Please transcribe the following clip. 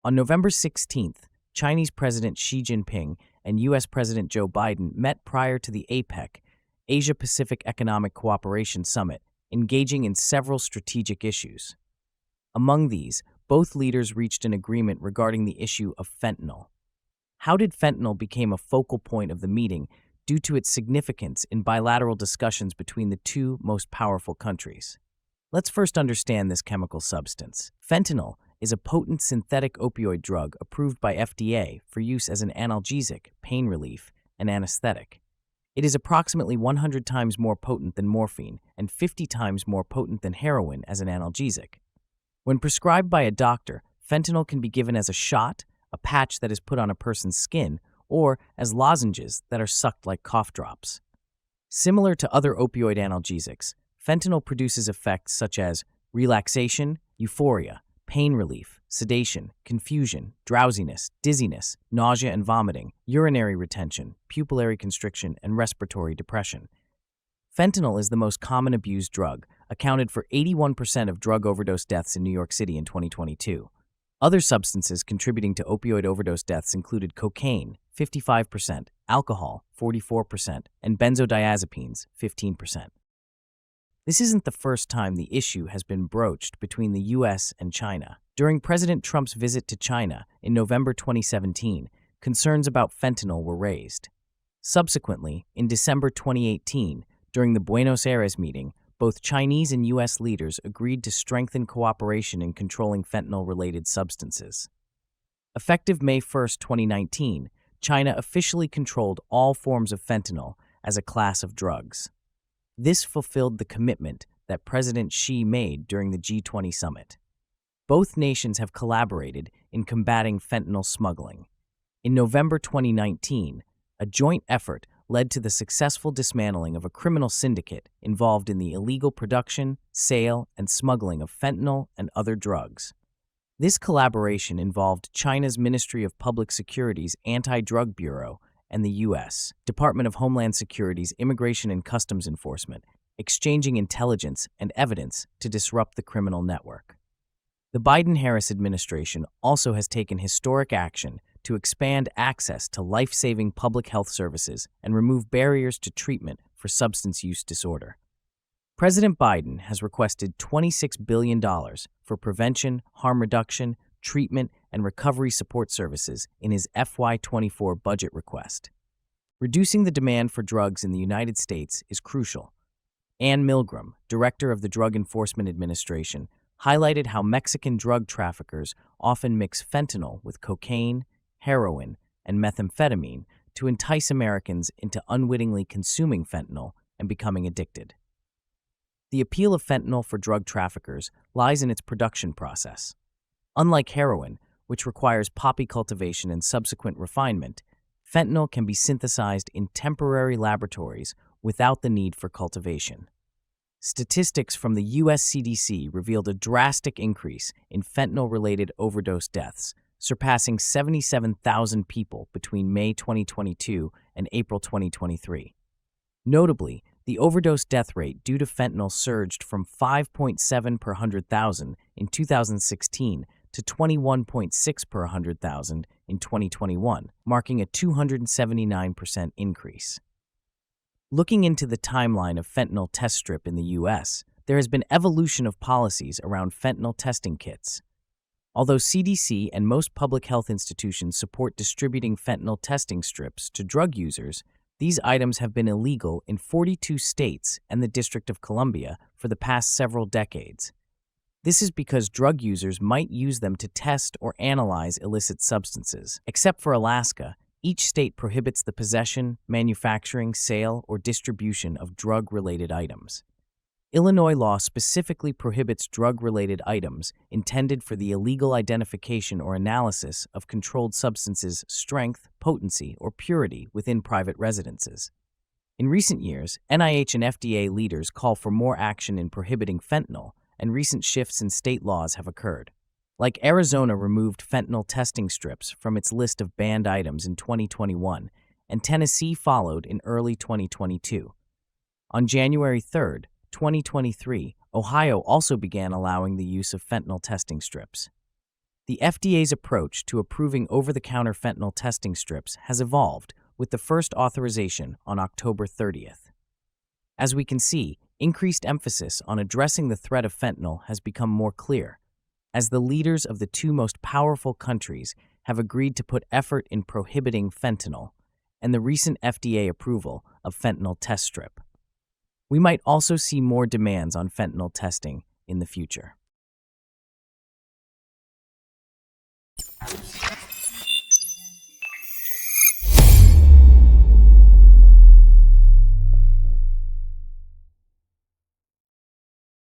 On November 16th, Chinese President Xi Jinping and U.S. President Joe Biden met prior to the APEC, Asia-Pacific Economic Cooperation Summit, engaging in several strategic issues. Among these, both leaders reached an agreement regarding the issue of fentanyl. How did fentanyl become a focal point of the meeting due to its significance in bilateral discussions between the two most powerful countries? Let's first understand this chemical substance. Fentanyl is a potent synthetic opioid drug approved by FDA for use as an analgesic, pain relief, and anesthetic. It is approximately 100 times more potent than morphine and 50 times more potent than heroin as an analgesic. When prescribed by a doctor, fentanyl can be given as a shot, a patch that is put on a person's skin, or as lozenges that are sucked like cough drops. Similar to other opioid analgesics, fentanyl produces effects such as relaxation, euphoria, pain relief, sedation, confusion, drowsiness, dizziness, nausea and vomiting, urinary retention, pupillary constriction, and respiratory depression. Fentanyl is the most common abused drug, accounted for 81% of drug overdose deaths in New York City in 2022. Other substances contributing to opioid overdose deaths included cocaine, 55%, alcohol, 44%, and benzodiazepines, 15%. This isn't the first time the issue has been broached between the U.S. and China. During President Trump's visit to China in November 2017, concerns about fentanyl were raised. Subsequently, in December 2018, during the Buenos Aires meeting, both Chinese and U.S. leaders agreed to strengthen cooperation in controlling fentanyl-related substances. Effective May 1, 2019, China officially controlled all forms of fentanyl as a class of drugs. This fulfilled the commitment that President Xi made during the G20 summit. Both nations have collaborated in combating fentanyl smuggling. In November 2019, a joint effort led to the successful dismantling of a criminal syndicate involved in the illegal production, sale, and smuggling of fentanyl and other drugs. This collaboration involved China's Ministry of Public Security's Anti-Drug Bureau and the U.S. Department of Homeland Security's Immigration and Customs Enforcement, exchanging intelligence and evidence to disrupt the criminal network. The Biden-Harris administration also has taken historic action to expand access to life-saving public health services and remove barriers to treatment for substance use disorder. President Biden has requested $26 billion for prevention, harm reduction, treatment, and recovery support services in his FY24 budget request. Reducing the demand for drugs in the United States is crucial. Ann Milgram, director of the Drug Enforcement Administration, highlighted how Mexican drug traffickers often mix fentanyl with cocaine, heroin, and methamphetamine to entice Americans into unwittingly consuming fentanyl and becoming addicted. The appeal of fentanyl for drug traffickers lies in its production process. Unlike heroin, which requires poppy cultivation and subsequent refinement, fentanyl can be synthesized in temporary laboratories without the need for cultivation. Statistics from the U.S. CDC revealed a drastic increase in fentanyl-related overdose deaths, surpassing 77,000 people between May 2022 and April 2023. Notably, the overdose death rate due to fentanyl surged from 5.7 per 100,000 in 2016 to 21.6 per 100,000 in 2021, marking a 279% increase. Looking into the timeline of fentanyl test strip in the U.S., there has been evolution of policies around fentanyl testing kits. Although CDC and most public health institutions support distributing fentanyl testing strips to drug users, these items have been illegal in 42 states and the District of Columbia for the past several decades. This is because drug users might use them to test or analyze illicit substances. Except for Alaska, each state prohibits the possession, manufacturing, sale, or distribution of drug-related items. Illinois law specifically prohibits drug-related items intended for the illegal identification or analysis of controlled substances' strength, potency, or purity within private residences. In recent years, NIH and FDA leaders call for more action in prohibiting fentanyl, and recent shifts in state laws have occurred. Like Arizona removed fentanyl testing strips from its list of banned items in 2021, and Tennessee followed in early 2022. On January 3, 2023, Ohio also began allowing the use of fentanyl testing strips. The FDA's approach to approving over-the-counter fentanyl testing strips has evolved, with the first authorization on October 30th. As we can see, increased emphasis on addressing the threat of fentanyl has become more clear, as the leaders of the two most powerful countries have agreed to put effort in prohibiting fentanyl and the recent FDA approval of fentanyl test strip. We might also see more demands on fentanyl testing in the future.